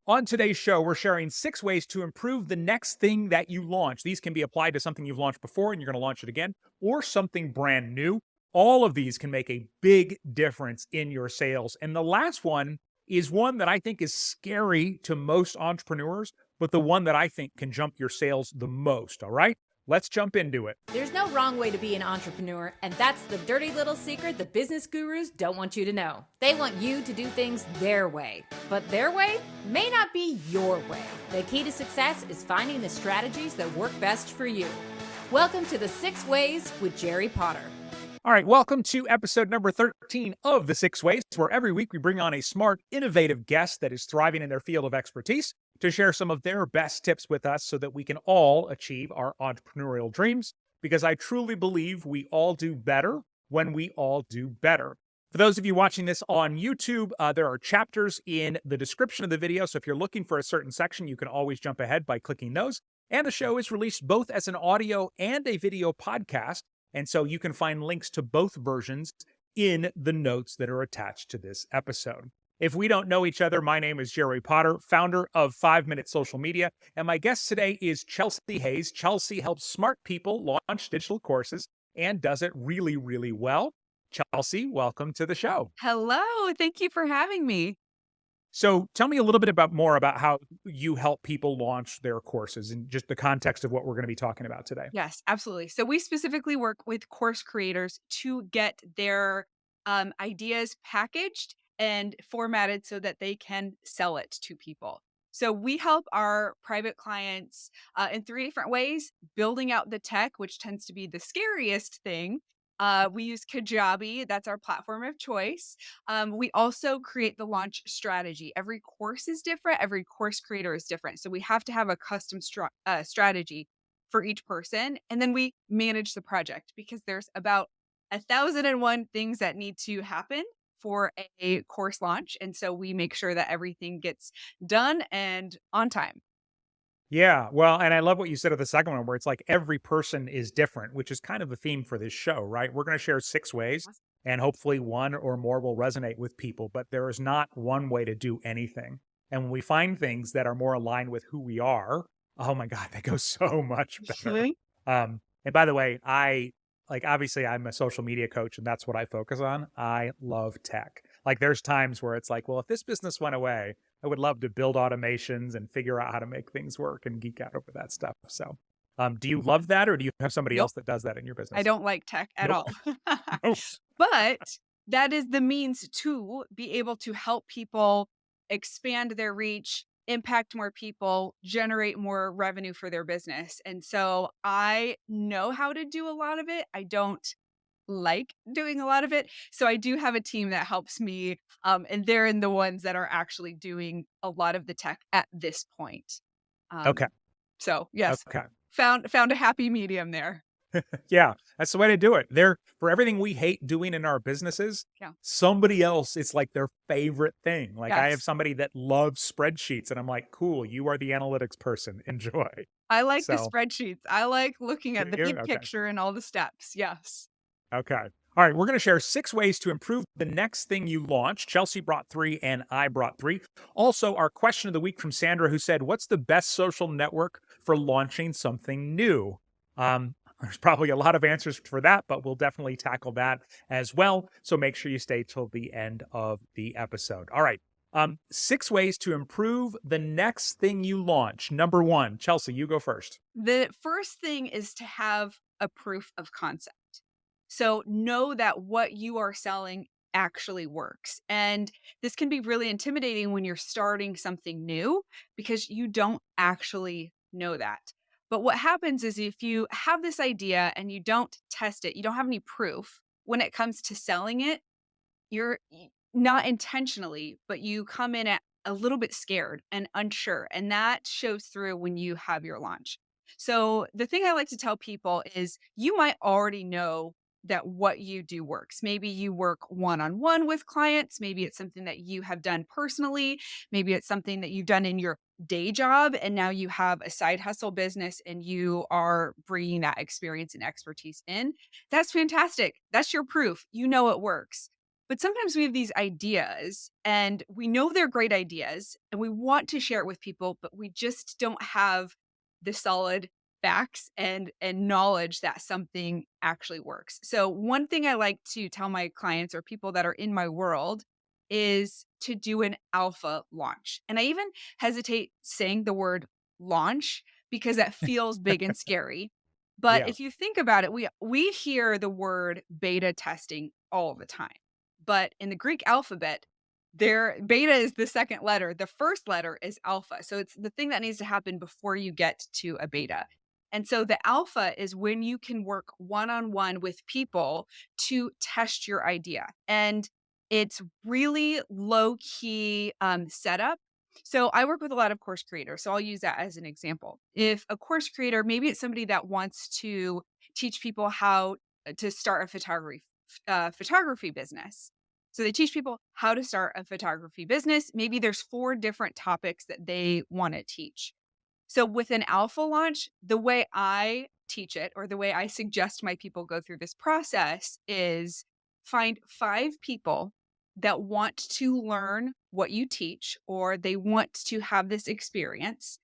On today's show, we're sharing 6 ways to improve the next thing that you launch. These can be applied to something you've launched before and you're going to launch it again, or something brand new. All of these can make a big difference in your sales. And the last one is one that I think is scary to most entrepreneurs, but the one that I think can jump your sales the most. All right, let's jump into it. There's no wrong way to be an entrepreneur, and that's the dirty little secret the business gurus don't want you to know. They want you to do things their way, but their way may not be your way. The key to success is finding the strategies that work best for you. Welcome to the 6 Ways with Jerry Potter. All right, welcome to episode number 13 of the 6 Ways, where every week we bring on a smart, innovative guest that is thriving in their field of expertise to share some of their best tips with us so that we can all achieve our entrepreneurial dreams, because I truly believe we all do better when we all do better. For those of you watching this on YouTube, there are chapters in the description of the video, so if you're looking for a certain section, you can always jump ahead by clicking those. And the show is released both as an audio and a video podcast, and so you can find links to both versions in the notes that are attached to this episode. If we don't know each other, my name is Jerry Potter, founder of 5 Minute Social Media, and my guest today is Chelsie Hayes. Chelsie helps smart people launch digital courses and does it really, really well. Chelsie, welcome to the show. Hello, thank you for having me. So tell me a little bit more about how you help people launch their courses and just the context of what we're going to be talking about today. Yes, absolutely. So we specifically work with course creators to get their ideas packaged and formatted so that they can sell it to people. So we help our private clients in 3 different ways: building out the tech, which tends to be the scariest thing. We use Kajabi. That's our platform of choice. We also create the launch strategy. Every course is different. Every course creator is different. So we have to have a custom strategy for each person. And then we manage the project because there's about 1,001 things that need to happen for a course launch. And so we make sure that everything gets done and on time. Yeah, well, and I love what you said of the second one, where it's like every person is different, which is kind of the theme for this show, right? We're going to share 6 ways, and hopefully one or more will resonate with people, but there is not one way to do anything. And when we find things that are more aligned with who we are, oh my God, they go so much better. Really? And by the way, obviously I'm a social media coach and that's what I focus on. I love tech. Like there's times where it's like, well, if this business went away, I would love to build automations and figure out how to make things work and geek out over that stuff. So, do you love that, or do you have somebody Nope. else that does that in your business? I don't like tech at Nope. all. Nope. But that is the means to be able to help people expand their reach, impact more people, generate more revenue for their business. And so I know how to do a lot of it. I don't like doing a lot of it. So I do have a team that helps me. And they're in the ones that are actually doing a lot of the tech at this point. Okay. So yes, Okay. found a happy medium there. Yeah, that's the way to do it. For everything we hate doing in our businesses, Yeah. somebody else, it's like their favorite thing. Like I have Yes. somebody that loves spreadsheets, and I'm like, cool, you are the analytics person. Enjoy. I like the So, spreadsheets. I like looking at the do you? big Okay. picture and all the steps. Yes. Okay. All right. We're going to share 6 ways to improve the next thing you launch. Chelsie brought 3 and I brought 3. Also, our question of the week from Sandra, who said, what's the best social network for launching something new? There's probably a lot of answers for that, but we'll definitely tackle that as well. So make sure you stay till the end of the episode. All right. 6 ways to improve the next thing you launch. Number 1, Chelsie, you go first. The first thing is to have a proof of concept. So know that what you are selling actually works. And this can be really intimidating when you're starting something new because you don't actually know that. But what happens is if you have this idea and you don't test it, you don't have any proof when it comes to selling it, not intentionally, but you come in at a little bit scared and unsure. And that shows through when you have your launch. So the thing I like to tell people is you might already know that what you do works. Maybe you work one-on-one with clients. Maybe it's something that you have done personally. Maybe it's something that you've done in your day job. And now you have a side hustle business and you are bringing that experience and expertise in. That's fantastic. That's your proof. You know it works. But sometimes we have these ideas and we know they're great ideas and we want to share it with people, but we just don't have the solid facts and knowledge that something actually works. So one thing I like to tell my clients or people that are in my world is to do an alpha launch. And I even hesitate saying the word launch because that feels big and scary. But Yeah. if you think about it, we hear the word beta testing all the time. But in the Greek alphabet, there beta is the second letter. The first letter is alpha. So it's the thing that needs to happen before you get to a beta. And so the alpha is when you can work one-on-one with people to test your idea. And it's really low key setup. So I work with a lot of course creators. So I'll use that as an example. If a course creator, maybe it's somebody that wants to teach people how to start a photography business. So they teach people how to start a photography business. Maybe there's 4 different topics that they want to teach. So with an alpha launch, the way I teach it or the way I suggest my people go through this process is find 5 people that want to learn what you teach or they want to have this experience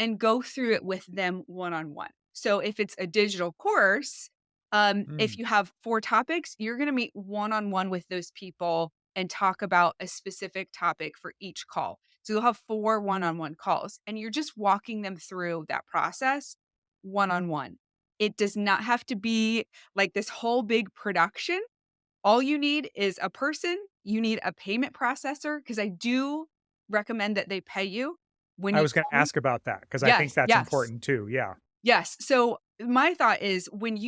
and go through it with them one-on-one. So if it's a digital course, if Mm. you have 4 topics, you're going to meet one-on-one with those people and talk about a specific topic for each call. So you'll have 4 one-on-one calls and you're just walking them through that process one-on-one. It does not have to be like this whole big production. All you need is a person, you need a payment processor because I do recommend that they pay you when I you was going to call me. ask about that because I think Yes, that's yes. important too. Yeah. Yes. So my thought is when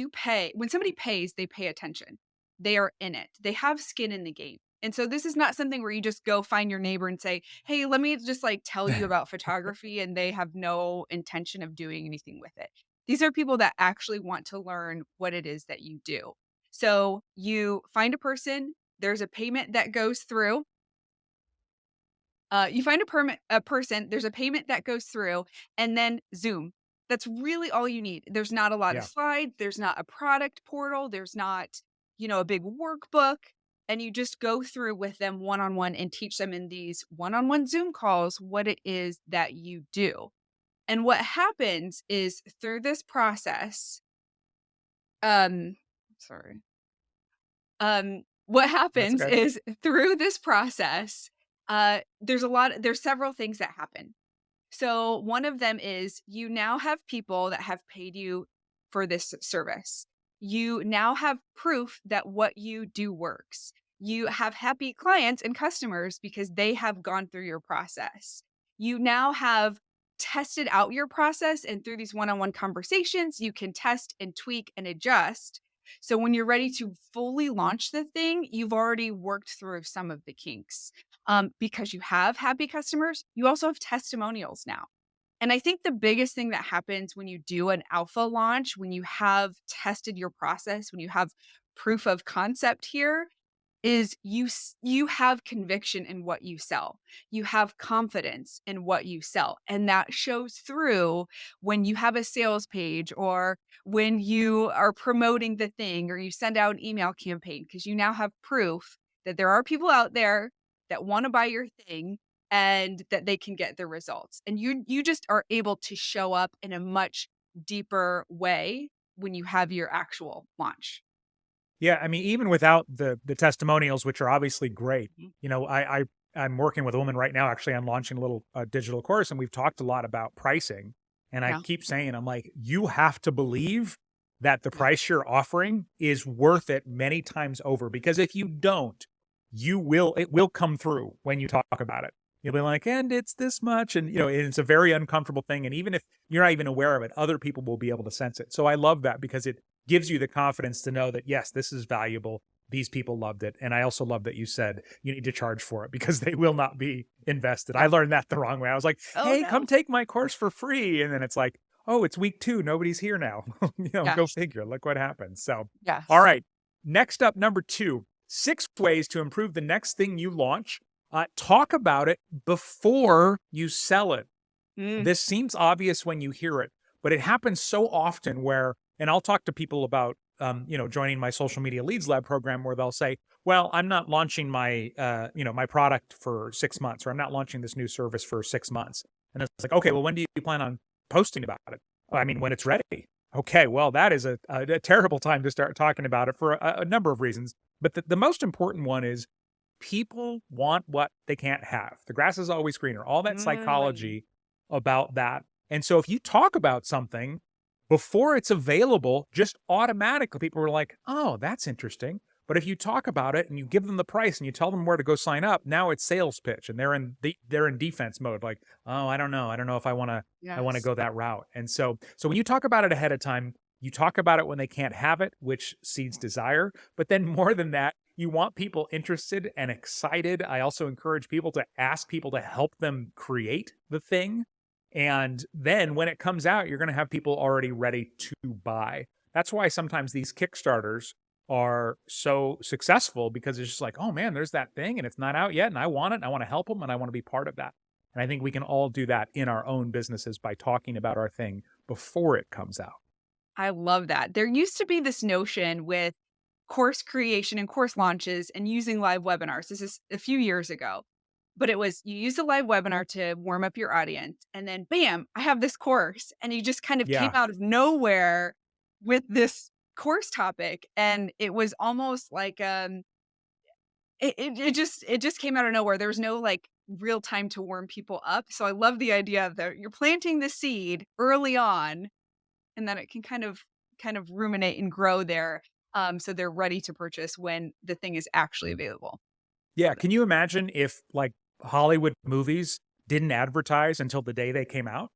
somebody pays, they pay attention. They are in it. They have skin in the game. And so this is not something where you just go find your neighbor and say, "Hey, let me just like tell you about photography," and they have no intention of doing anything with it. These are people that actually want to learn what it is that you do. So you find a person, there's a payment that goes through. You find a person, there's a payment that goes through, and then Zoom. That's really all you need. There's not a lot of Yeah. slides, there's not a product portal, there's not, a big workbook, and you just go through with them one-on-one and teach them in these one-on-one Zoom calls what it is that you do. And what happens is through this process, um sorry. What That's happens okay. is through this process, there's several things that happen. So one of them is you now have people that have paid you for this service. You now have proof that what you do works. You have happy clients and customers because they have gone through your process. You now have tested out your process, and through these one-on-one conversations, you can test and tweak and adjust. So when you're ready to fully launch the thing, you've already worked through some of the kinks. Because you have happy customers, you also have testimonials now. And I think the biggest thing that happens when you do an alpha launch, when you have tested your process, when you have proof of concept here, is you have conviction in what you sell. You have confidence in what you sell, and that shows through when you have a sales page or when you are promoting the thing or you send out an email campaign because you now have proof that there are people out there that want to buy your thing and that they can get the results. And you just are able to show up in a much deeper way when you have your actual launch. Yeah, I mean, even without the testimonials, which are obviously great, Mhm. I'm working with a woman right now, actually, on launching a little digital course, and we've talked a lot about pricing. And I Yeah. keep saying, I'm like, you have to believe that the Yeah. price you're offering is worth it many times over. Because if you don't, it will come through when you talk about it. You'll be like, and it's this much, and it's a very uncomfortable thing. And even if you're not even aware of it, other people will be able to sense it. So I love that because it gives you the confidence to know that, yes, this is valuable. These people loved it. And I also love that you said you need to charge for it because they will not be invested. I Yeah. learned that the wrong way. I was like, Oh, hey, come no. take my course for free. And then it's like, oh, it's week 2. Nobody's here now. Go Yes. figure. Look what happens. So, all Yes. right. Next up, number 2, 6 ways to improve the next thing you launch. Talk about it before you sell it. Mm. This seems obvious when you hear it, but it happens so often and I'll talk to people about, joining my social media leads lab program where they'll say, well, I'm not launching my, my product for 6 months, or I'm not launching this new service for 6 months. And it's like, okay, well, when do you plan on posting about it? I mean, when it's ready. Okay, well, that is a terrible time to start talking about it for a number of reasons. But the most important one is people want what they can't have. The grass is always greener. All that Mm. psychology about that. And so if you talk about something before it's available, just automatically people are like, "Oh, that's interesting." But if you talk about it and you give them the price and you tell them where to go sign up, now it's sales pitch and they're in defense mode like, "Oh, I don't know. I don't know if I want to Yes. go that route." And so when you talk about it ahead of time, you talk about it when they can't have it, which seeds desire, but then more than that, you want people interested and excited. I also encourage people to ask people to help them create the thing. And then when it comes out, you're going to have people already ready to buy. That's why sometimes these Kickstarters are so successful because it's just like, oh man, there's that thing and it's not out yet. And I want it. And I want to help them and I want to be part of that. And I think we can all do that in our own businesses by talking about our thing before it comes out. I love that. There used to be this notion with course creation and course launches and using live webinars. This is a few years ago, but it was you use a live webinar to warm up your audience, and then bam, I have this course. And you just kind of came Yeah. out of nowhere with this course topic. And it was almost like it just came out of nowhere. There was no like real time to warm people up. So I love the idea that you're planting the seed early on and then it can kind of ruminate and grow there, so they're ready to purchase when the thing is actually available. Yeah. Love it. Can you imagine if like Hollywood movies didn't advertise until the day they came out?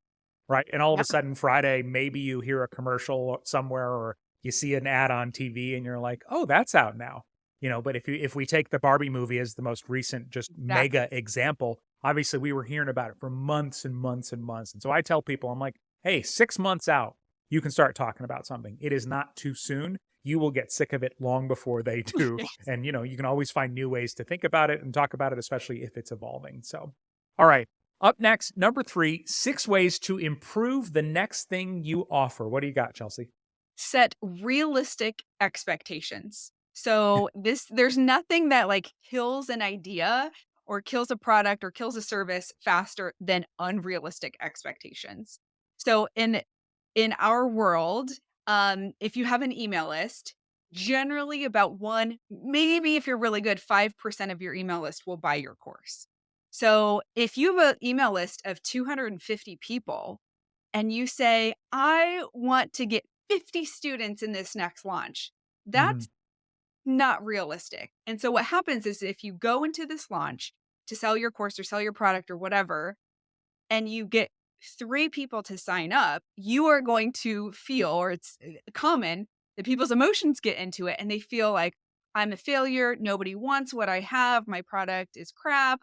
Right, and all of Yeah. a sudden Friday, maybe you hear a commercial somewhere or you see an ad on TV and you're like, "Oh, that's out now." But if we take the Barbie movie as the most recent just mega Exactly. example, obviously we were hearing about it for months and months and months. And so I tell people, I'm like, "Hey, 6 months out, you can start talking about something. It is not too soon. You will get sick of it long before they do." Yes. And you can always find new ways to think about it and talk about it, especially if it's evolving. So, all right. Up next, number 3, 6 ways to improve the next thing you offer. What do you got, Chelsea? Set realistic expectations. So there's nothing that like kills an idea or kills a product or kills a service faster than unrealistic expectations. So in our world, if you have an email list, generally about one, maybe if you're really good, 5% of your email list will buy your course. So if you have an email list of 250 people and you say, I want to get 50 students in this next launch, Mhm. that's not realistic. And so what happens is if you go into this launch to sell your course or sell your product or whatever, and you get 3 people to sign up, you are going to feel, or it's common that people's emotions get into it and they feel like, I'm a failure. Nobody wants what I have. My product is crap.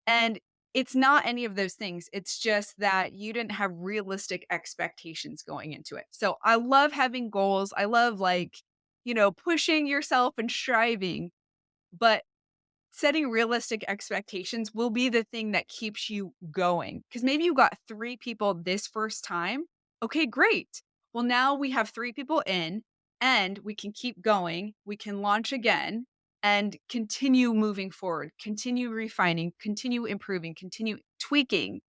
And it's not any of those things. It's just that you didn't have realistic expectations going into it. So I love having goals. I love like, pushing yourself and striving, but setting realistic expectations will be the thing that keeps you going. Because maybe you got 3 people this first time. Okay, great. Well, now we have 3 people in and we can keep going. We can launch again and continue moving forward, continue refining, continue improving, continue tweaking.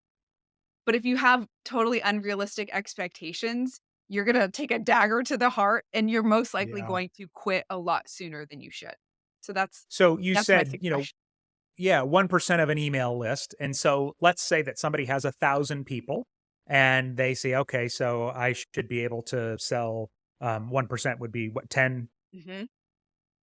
But if you have totally unrealistic expectations, you're going to take a dagger to the heart and you're most likely Yeah. going to quit a lot sooner than you should. So that's So you that's my said, suggestion. yeah, 1% of an email list. And so let's say that somebody has 1,000 people and they say, okay, so I should be able to sell 1% would be what, Mhm.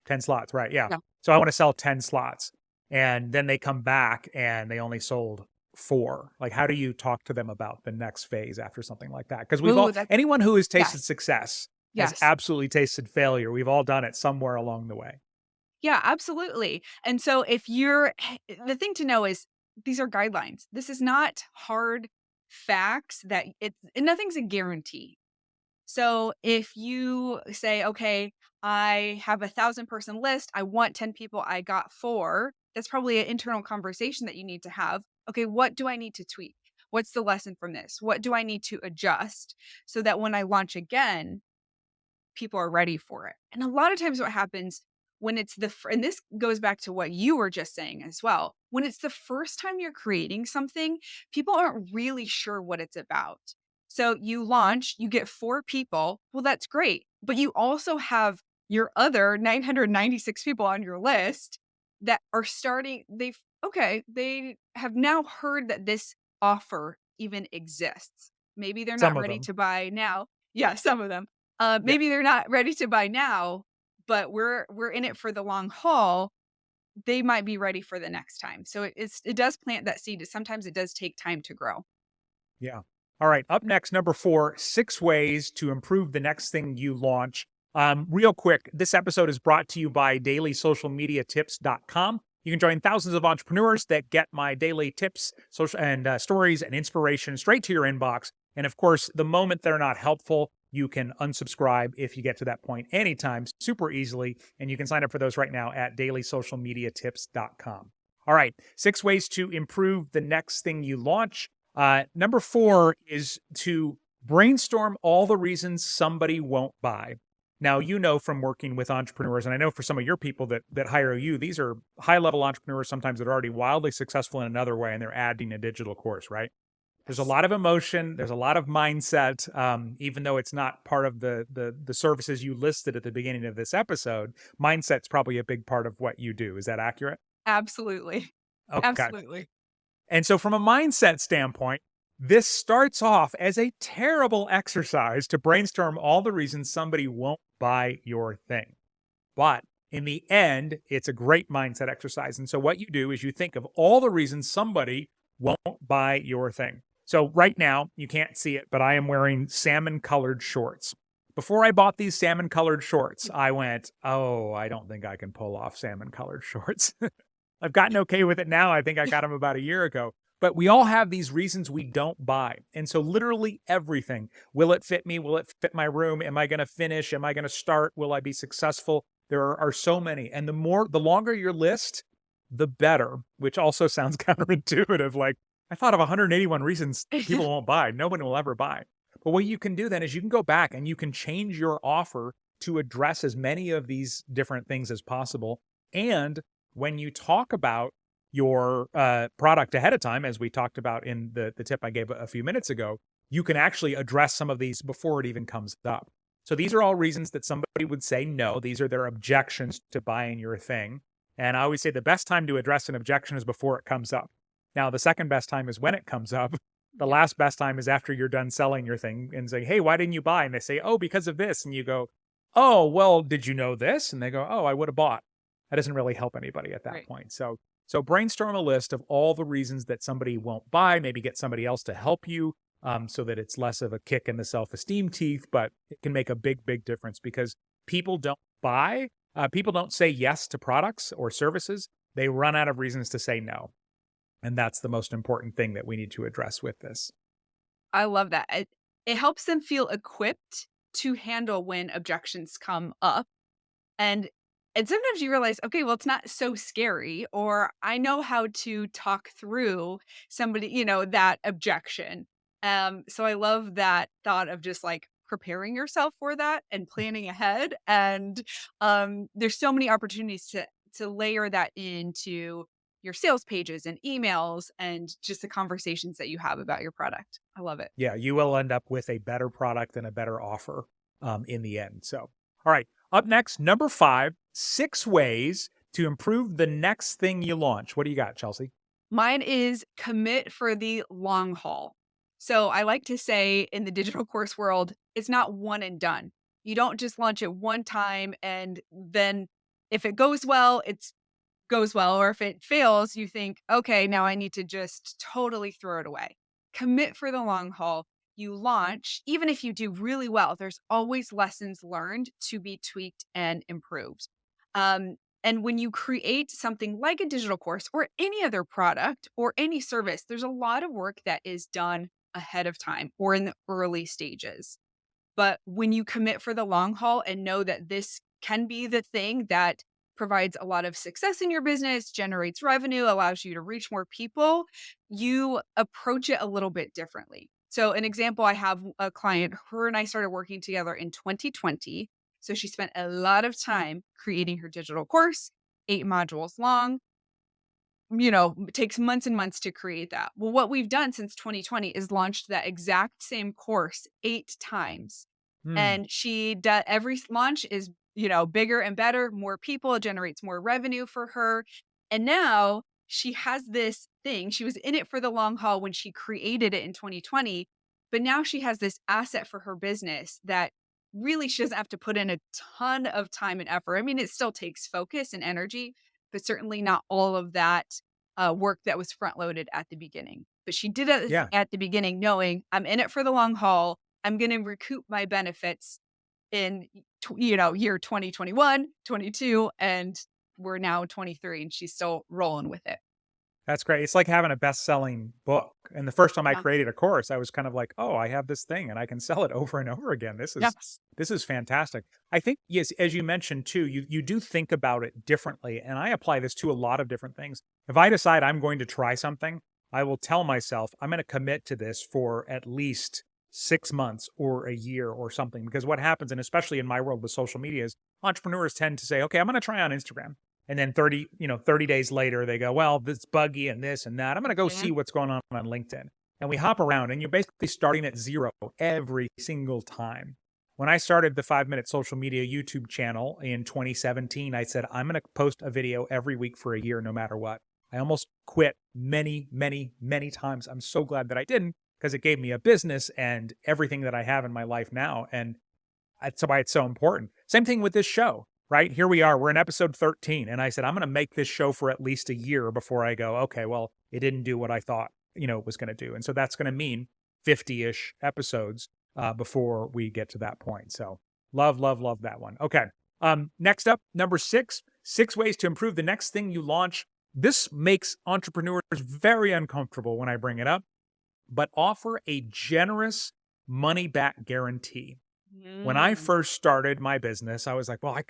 10 slots, right? Yeah. Yeah. So I want to sell 10 slots. And then they come back and they only sold 4. Like, how do you talk to them about the next phase after something like that? Because Ooh, that's anyone who has tasted yes, success has yes. absolutely tasted failure. We've all done it somewhere along the way. Yeah, absolutely. And so if you're the thing to know is these are guidelines. This is not hard facts that nothing's a guarantee. So if you say, okay, I have 1,000-person list, I want 10 people, I got 4, that's probably an internal conversation that you need to have. Okay, what do I need to tweak? What's the lesson from this? What do I need to adjust so that when I launch again, people are ready for it? And a lot of times what happens when it's and this goes back to what you were just saying as well. When it's the first time you're creating something, people aren't really sure what it's about. So you launch, you get 4 people. Well, that's great. But you also have your other 996 people on your list that are starting, they have now heard that this offer even exists. Maybe they're Some not of ready them. to buy now. Yeah, some of them. Yeah. Maybe they're not ready to buy now, but we're in it for the long haul. They might be ready for the next time. So it does plant that seed. Sometimes it does take time to grow. Yeah. All right. Up next, number 4, 6 ways to improve the next thing you launch. Real quick, this episode is brought to you by dailysocialmediatips.com. You can join thousands of entrepreneurs that get my daily tips, social and stories and inspiration straight to your inbox. And of course, the moment they're not helpful, you can unsubscribe if you get to that point anytime, super easily. And you can sign up for those right now at dailysocialmediatips.com. All right, 6 ways to improve the next thing you launch. Number 4 is to brainstorm all the reasons somebody won't buy. Now, you know from working with entrepreneurs, and I know for some of your people that hire you, these are high-level entrepreneurs sometimes that are already wildly successful in another way, and they're adding a digital course, right? There's a lot of emotion. There's a lot of mindset. Even though it's not part of the services you listed at the beginning of this episode, mindset's probably a big part of what you do. Is that accurate? Absolutely. Okay. Absolutely. And so, from a mindset standpoint, this starts off as a terrible exercise to brainstorm all the reasons somebody won't buy your thing. But in the end, it's a great mindset exercise. And so, what you do is you think of all the reasons somebody won't buy your thing. So, right now, you can't see it, but I am wearing salmon colored shorts. Before I bought these salmon colored shorts, I went, oh, I don't think I can pull off salmon colored shorts. I've gotten okay with it now. I think I got them about a year ago. But we all have these reasons we don't buy. And so literally everything. Will it fit me? Will it fit my room? Am I going to finish? Am I going to start? Will I be successful? There are so many. And the longer your list, the better, which also sounds counterintuitive. Like I thought of 181 reasons people won't buy. No one will ever buy. But what you can do then is you can go back and you can change your offer to address as many of these different things as possible. And when you talk about your product ahead of time, as we talked about in the tip I gave a few minutes ago, you can actually address some of these before it even comes up. So these are all reasons that somebody would say no. These are their objections to buying your thing. And I always say the best time to address an objection is before it comes up. Now, the second best time is when it comes up. The last best time is after you're done selling your thing and say, hey, why didn't you buy? And they say, oh, because of this. And you go, oh, well, did you know this? And they go, oh, I would have bought. That doesn't really help anybody at that Right. point. So brainstorm a list of all the reasons that somebody won't buy, maybe get somebody else to help you so that it's less of a kick in the self-esteem teeth, but it can make a big, big difference because people don't buy. People don't say yes to products or services. They run out of reasons to say no. And that's the most important thing that we need to address with this. I love that. It helps them feel equipped to handle when objections come up. And sometimes you realize, okay, well, it's not so scary, or I know how to talk through somebody, that objection. So I love that thought of just like preparing yourself for that and planning ahead. And there's so many opportunities to layer that into your sales pages and emails and just the conversations that you have about your product. I love it. Yeah, you will end up with a better product and a better offer in the end. So, all right. Up next, number 5, 6 ways to improve the next thing you launch. What do you got, Chelsea? Mine is commit for the long haul. So I like to say in the digital course world, it's not one and done. You don't just launch it one time and then if it goes well, it's goes well. Or if it fails, you think, okay, now I need to just totally throw it away. Commit for the long haul. You launch, even if you do really well, there's always lessons learned to be tweaked and improved. And when you create something like a digital course or any other product or any service, there's a lot of work that is done ahead of time or in the early stages. But when you commit for the long haul and know that this can be the thing that provides a lot of success in your business, generates revenue, allows you to reach more people, you approach it a little bit differently. So, an example, I have a client, her and I started working together in 2020. So she spent a lot of time creating her digital course, 8 modules long. It takes months and months to create that. Well, what we've done since 2020 is launched that exact same course 8 times. Hmm. And she does every launch is, bigger and better, more people, it generates more revenue for her. And now she has this thing. She was in it for the long haul when she created it in 2020, but now she has this asset for her business that really she doesn't have to put in a ton of time and effort. I mean, it still takes focus and energy, but certainly not all of that work that was front loaded at the beginning. But she did it Yeah. at the beginning, knowing I'm in it for the long haul. I'm going to recoup my benefits in, year 2021, 22, and we're now 23, and she's still rolling with it. That's great. It's like having a best-selling book. And the first time I Yeah. created a course, I was kind of like, "Oh, I have this thing and I can sell it over and over again. Yes. This is fantastic." I think yes, as you mentioned too, you do think about it differently, and I apply this to a lot of different things. If I decide I'm going to try something, I will tell myself I'm going to commit to this for at least 6 months or a year or something because what happens and especially in my world with social media is entrepreneurs tend to say, "Okay, I'm going to try on Instagram." And then 30 days later, they go, well, this buggy and this and that. I'm going to go Yeah. see what's going on LinkedIn. And we hop around and you're basically starting at zero every single time. When I started the 5 Minute Social Media YouTube channel in 2017, I said, I'm going to post a video every week for a year, no matter what. I almost quit many, many, many times. I'm so glad that I didn't because it gave me a business and everything that I have in my life now. And that's why it's so important. Same thing with this show, right? Here we are. We're in episode 13. And I said, I'm going to make this show for at least a year before I go, okay, well, it didn't do what I thought, it was going to do. And so that's going to mean 50-ish episodes before we get to that point. So love, love, love that one. Okay. Next up, number 6 ways to improve the next thing you launch. This makes entrepreneurs very uncomfortable when I bring it up, but offer a generous money back guarantee. When I Mm. first started my business, I was like, well, I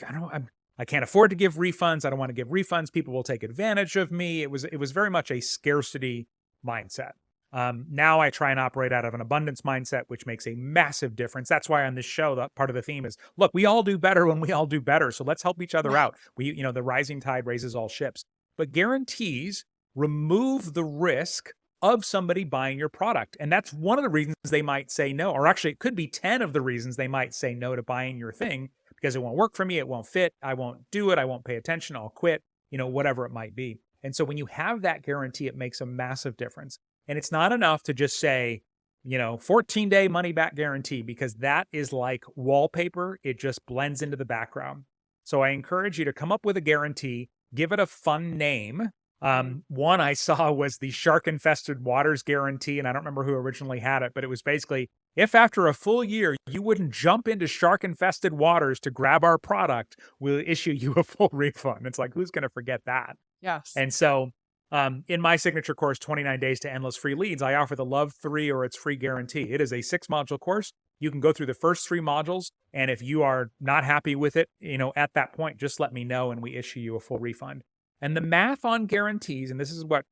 can't afford to give refunds. I don't want to give refunds. People will take advantage of me. It was very much a scarcity mindset. Now I try and operate out of an abundance mindset, which makes a massive difference. That's why on this show, that part of the theme is, look, we all do better when we all do better. So let's help each other out. The rising tide raises all ships. But guarantees remove the risk of somebody buying your product. And that's one of the reasons they might say no, or actually, it could be 10 of the reasons they might say no to buying your thing because it won't work for me. It won't fit. I won't do it. I won't pay attention. I'll quit, whatever it might be. And so when you have that guarantee, it makes a massive difference. And it's not enough to just say, 14-day money back guarantee, because that is like wallpaper. It just blends into the background. So I encourage you to come up with a guarantee, give it a fun name. One I saw was the shark infested waters guarantee, and I don't remember who originally had it, but it was basically if after a full year you wouldn't jump into shark infested waters to grab our product, we'll issue you a full refund. It's like, who's going to forget that? Yes. And so, in my signature course, 29 Days to Endless Free Leads, I offer the Love 3 or It's Free guarantee. It is a 6-module course. You can go through the first 3 modules, and if you are not happy with it, at that point, just let me know and we issue you a full refund. And the math on guarantees, and this is what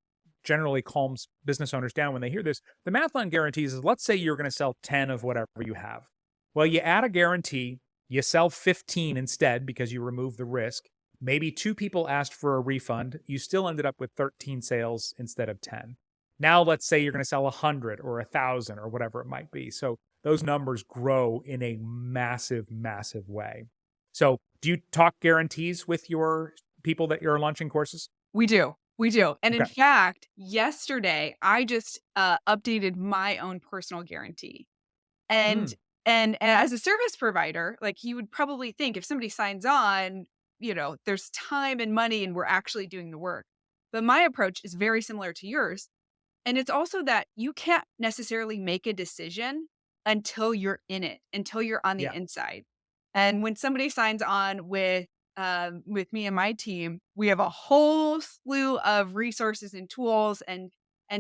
generally calms business owners down when they hear this, the math on guarantees is, let's say you're going to sell 10 of whatever you have. Well, you add a guarantee, you sell 15 instead because you remove the risk. Maybe 2 people asked for a refund. You still ended up with 13 sales instead of 10. Now, let's say you're going to sell 100 or 1,000 or whatever it might be. So those numbers grow in a massive, massive way. So do you talk guarantees with your people that you're launching courses? We do. We do. And in Okay. fact, yesterday I just updated my own personal guarantee. And Mm, and as a service provider, like you would probably think if somebody signs on, there's time and money and we're actually doing the work. But my approach is very similar to yours. And it's also that you can't necessarily make a decision until you're in it, until you're on the yeah. inside. And when somebody signs on with me and my team, we have a whole slew of resources and tools and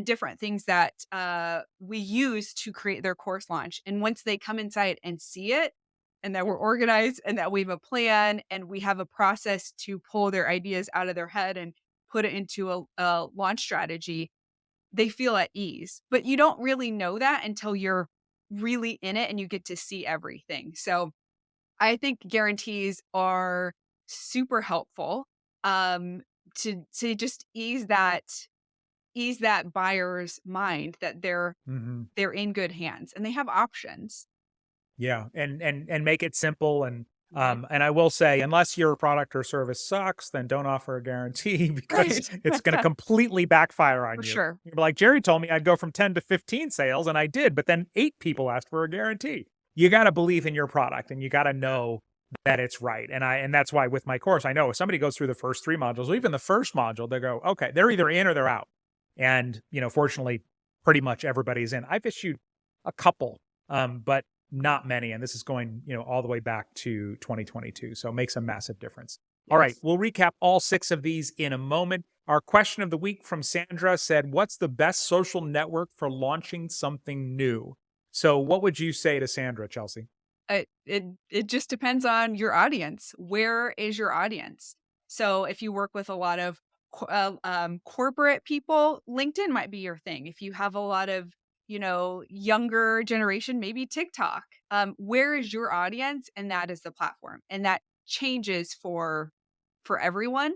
different things that we use to create their course launch. And once they come inside and see it, and that we're organized and that we have a plan and we have a process to pull their ideas out of their head and put it into a launch strategy, they feel at ease. But you don't really know that until you're really in it and you get to see everything. So I think guarantees are super helpful to just ease that buyer's mind that Hmm. they're in good hands and they have options. Yeah, and make it simple Mhm. and I will say, unless your product or service sucks, then don't offer a guarantee because Right. it's going to completely backfire on For you. sure. You're like Jerry told me I'd go from 10 to 15 sales, and I did, but then 8 people asked for a guarantee. You got to believe in your product, and you got to know that it's right. And that's why with my course, I know if somebody goes through the first 3 modules, or even the first module, they go, okay, they're either in or they're out. And fortunately, pretty much everybody's in. I've issued a couple, but not many. And this is going, all the way back to 2022. So it makes a massive difference. All right. Yes. We'll recap all 6 of these in a moment. Our question of the week from Sandra said, what's the best social network for launching something new? So what would you say to Sandra, Chelsea? It just depends on your audience. Where is your audience? So if you work with a lot of corporate people, LinkedIn might be your thing. If you have a lot of younger generation, maybe TikTok. Where is your audience? And that is the platform, and that changes for everyone.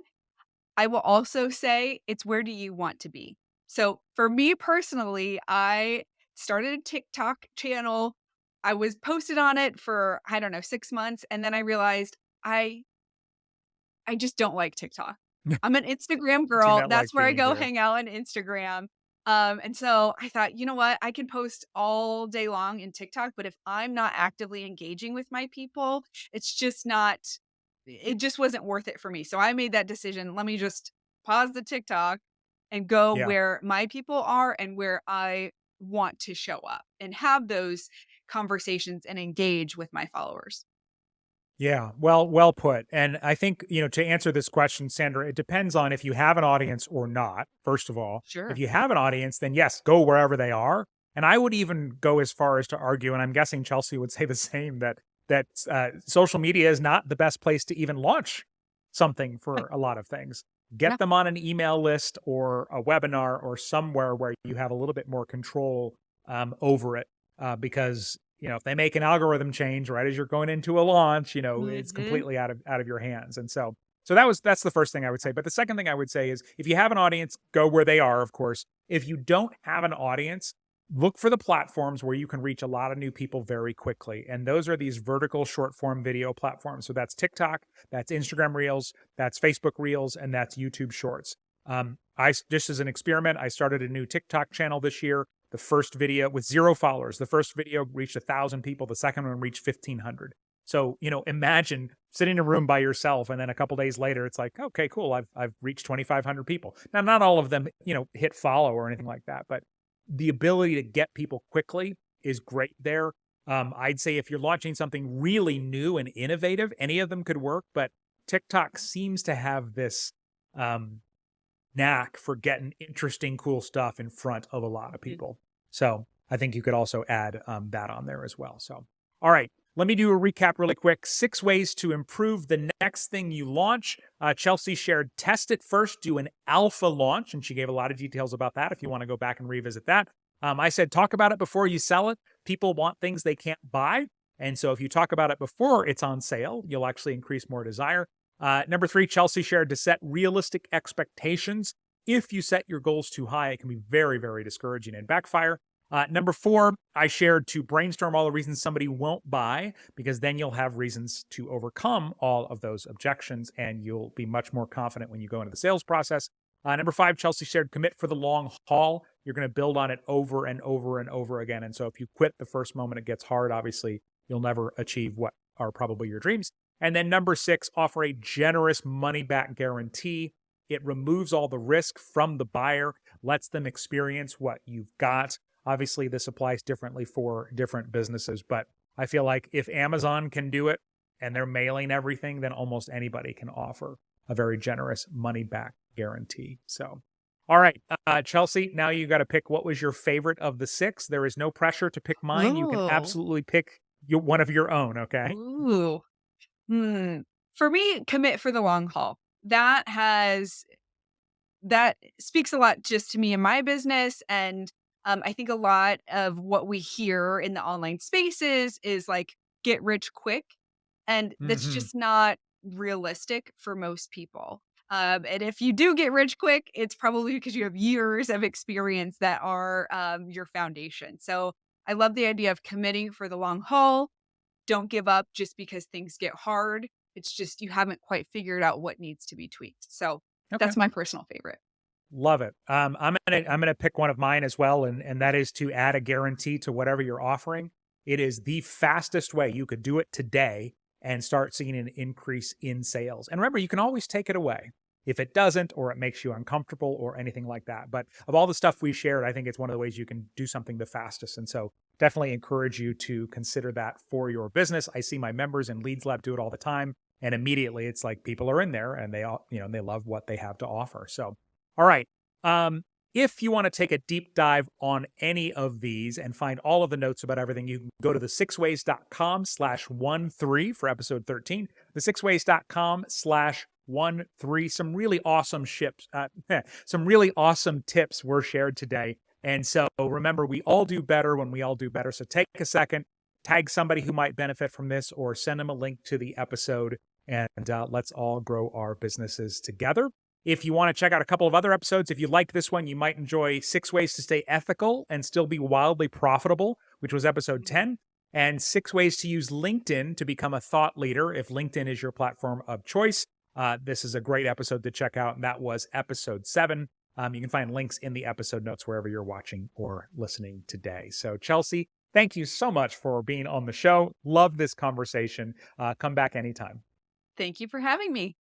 I will also say it's where do you want to be? So for me personally, I started a TikTok channel. I was posted on it for, I don't know, 6 months. And then I realized I just don't like TikTok. I'm an Instagram Do girl. not like That's where I being go there. hang out on Instagram. And so I thought, you know what? I can post all day long in TikTok, but if I'm not actively engaging with my people, it's just not, it just wasn't worth it for me. So I made that decision. Let me just pause the TikTok and go Yeah. where my people are and where I want to show up and have those conversations and engage with my followers. Yeah, well put. And I think, to answer this question, Sandra, it depends on if you have an audience or not, first of all. If Sure. you have an audience, then yes, go wherever they are. And I would even go as far as to argue, and I'm guessing Chelsea would say the same, that social media is not the best place to even launch something for a lot of things. No. Get them on an email list or a webinar or somewhere where you have a little bit more control over it, because if they make an algorithm change right as you're going into a launch, it's Mhm. completely out of your hands. And so that's the first thing I would say. But the second thing I would say is if you have an audience, go where they are, of course. If you don't have an audience, look for the platforms where you can reach a lot of new people very quickly. And those are these vertical short form video platforms. So that's TikTok, that's Instagram Reels, that's Facebook Reels, and that's YouTube Shorts. Just as an experiment, I started a new TikTok channel this year. The first video with 0 followers. The first video reached 1,000 people. The second one reached 1,500. So, imagine sitting in a room by yourself, and then a couple days later, it's like, okay, cool. I've reached 2,500 people. Now, not all of them, hit follow or anything like that, but the ability to get people quickly is great there. I'd say if you're launching something really new and innovative, any of them could work, but TikTok seems to have this um, knack for getting interesting, cool stuff in front of a lot of Mhm. people. So I think you could also add that on there as well. So, all right, let me do a recap really quick. 6 ways to improve the next thing you launch. Chelsea shared test it first, do an alpha launch, and she gave a lot of details about that if you want to go back and revisit that. I said talk about it before you sell it. People want things they can't buy. And so if you talk about it before it's on sale, you'll actually increase more desire. Number 3, Chelsea shared to set realistic expectations. If you set your goals too high, it can be very, very discouraging and backfire. Number 4, I shared to brainstorm all the reasons somebody won't buy, because then you'll have reasons to overcome all of those objections and you'll be much more confident when you go into the sales process. Number 5, Chelsea shared commit for the long haul. You're going to build on it over and over and over again. And so if you quit the first moment it gets hard, obviously, you'll never achieve what are probably your dreams. And then number 6, offer a generous money back guarantee. It removes all the risk from the buyer, lets them experience what you've got. Obviously, this applies differently for different businesses, but I feel like if Amazon can do it and they're mailing everything, then almost anybody can offer a very generous money back guarantee. So, all right, Chelsea, now you got to pick what was your favorite of the 6. There is no pressure to pick mine. You can Oh. absolutely pick one of your own, okay? Ooh. Hmm. For me, commit for the long haul. That speaks a lot just to me and my business. And I think a lot of what we hear in the online spaces is like get rich quick. And that's Hmm. just not realistic for most people. And if you do get rich quick, it's probably because you have years of experience that are your foundation. So I love the idea of committing for the long haul. Don't give up just because things get hard. It's just you haven't quite figured out what needs to be tweaked. So Okay. that's my personal favorite. Love it. I'm gonna pick one of mine as well, and that is to add a guarantee to whatever you're offering. It is the fastest way you could do it today and start seeing an increase in sales. And remember, you can always take it away if it doesn't, or it makes you uncomfortable, or anything like that. But of all the stuff we shared, I think it's one of the ways you can do something the fastest. And so, definitely encourage you to consider that for your business. I see my members in Leads Lab do it all the time, and immediately it's like people are in there and they all, they love what they have to offer. So all right. If you want to take a deep dive on any of these and find all of the notes about everything, you can go to the6ways.com/13 for episode 13, the6ways.com/13. Some really awesome some really awesome tips were shared today. And so remember, we all do better when we all do better. So take a second, tag somebody who might benefit from this, or send them a link to the episode, and let's all grow our businesses together. If you want to check out a couple of other episodes, if you like this one, you might enjoy 6 Ways to Stay Ethical and Still Be Wildly Profitable, which was episode 10, and 6 Ways to Use LinkedIn to Become a Thought Leader if LinkedIn is your platform of choice. This is a great episode to check out, and that was episode 7. You can find links in the episode notes wherever you're watching or listening today. So, Chelsie, thank you so much for being on the show. Love this conversation. Come back anytime. Thank you for having me.